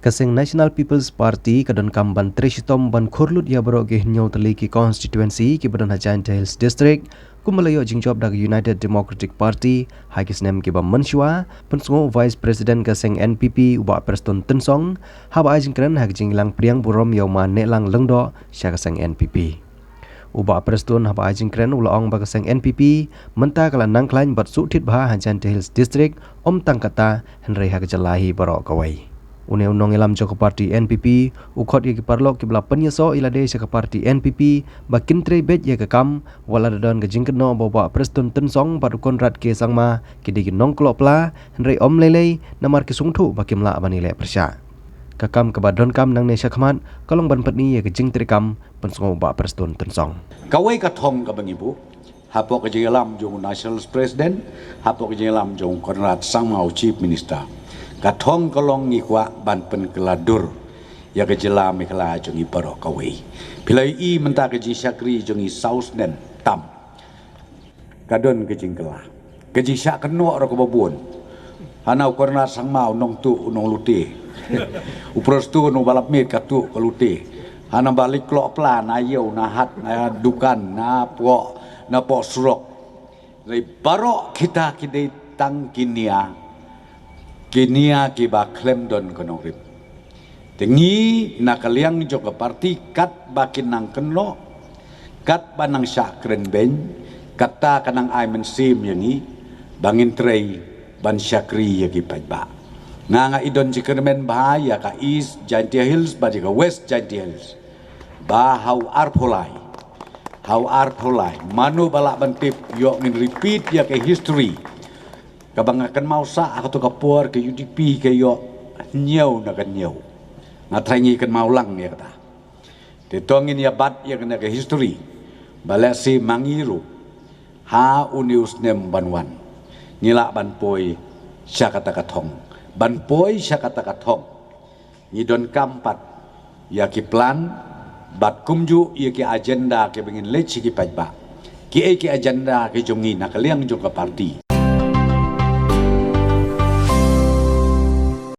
Kasing National People's Party kadon kamban Trishitom ban khurlut ya baro ge nyau tali ki constituency ki badan Hajan Hills District kumalayo jingjob dag United Democratic Party hagis nem ki bam manshwa pensungo Vice President kasing NPP uba Preston Tensong haba jingkran hag jinglang priang burom yau ma ne lang lengdo sya kasing NPP uba Preston haba jingkran ulaong ba kasing NPP menta kala nang klain bat su thit bha Hajan Hills District tangkata Henry hag jalahi baro kawai Une unong ilam joko parti NPP ukot ye parlok ki bla penyeso ilade se ke parti NPP bakin tre bet ye ke kam wala don ke jingkeno bawa Preston Tensong baru konrad ke sangma ki di nong klopla Henry om lele namar ki sungthu bakim la bani le persya kakam ke badon kam nang ne syakmat kolong ban petni ye ke jing tre kam pensongo ba Preston Tensong kawai ka thong ka bang ibu hapok ke jingalam jong national president hapok ke jingalam jong konrad sangma chief minister Katong kolong ngikwa ban pen keladur ya kejela mikla jongi paro kawai pilai I menta keji syakri jongi saus dan tam kadon kejing kela keji syak kenok ro kebabun hanau korna sang mau nong tu nong lute upros tu no balap mit katu kelute hana balik klok plan ayo nahat na dukan na po surok lai baro kita kidai tang kinia Kenia kiba klem don konong rip. Tengi nakaliang joka parti kat bakin nang keno, kat banang syak keren ben, kata kanang ay mensim yangi, bangin trey ban syakri yagi pajba. Nga idon jikermen bahaya ka East Giant Hills ba jika West Giant Hills. Ba how artholai, manu balak bantip yok ngin repeat ya ke history. Kabang akan mau sa aku tu kapur ke UDP ke yo nyau nak nyau ngatrangi kan mau lang ya kata ditongin ya bat ya kena ke history balasi mangiru ha unius nem banwan ngilak ban poi syakata katong ban poi syakata katong ngidon kampat ya ki plan bat kumju ya ki agenda ke bengin leci ki pajba ki agenda ke jongi nakaliang joka parti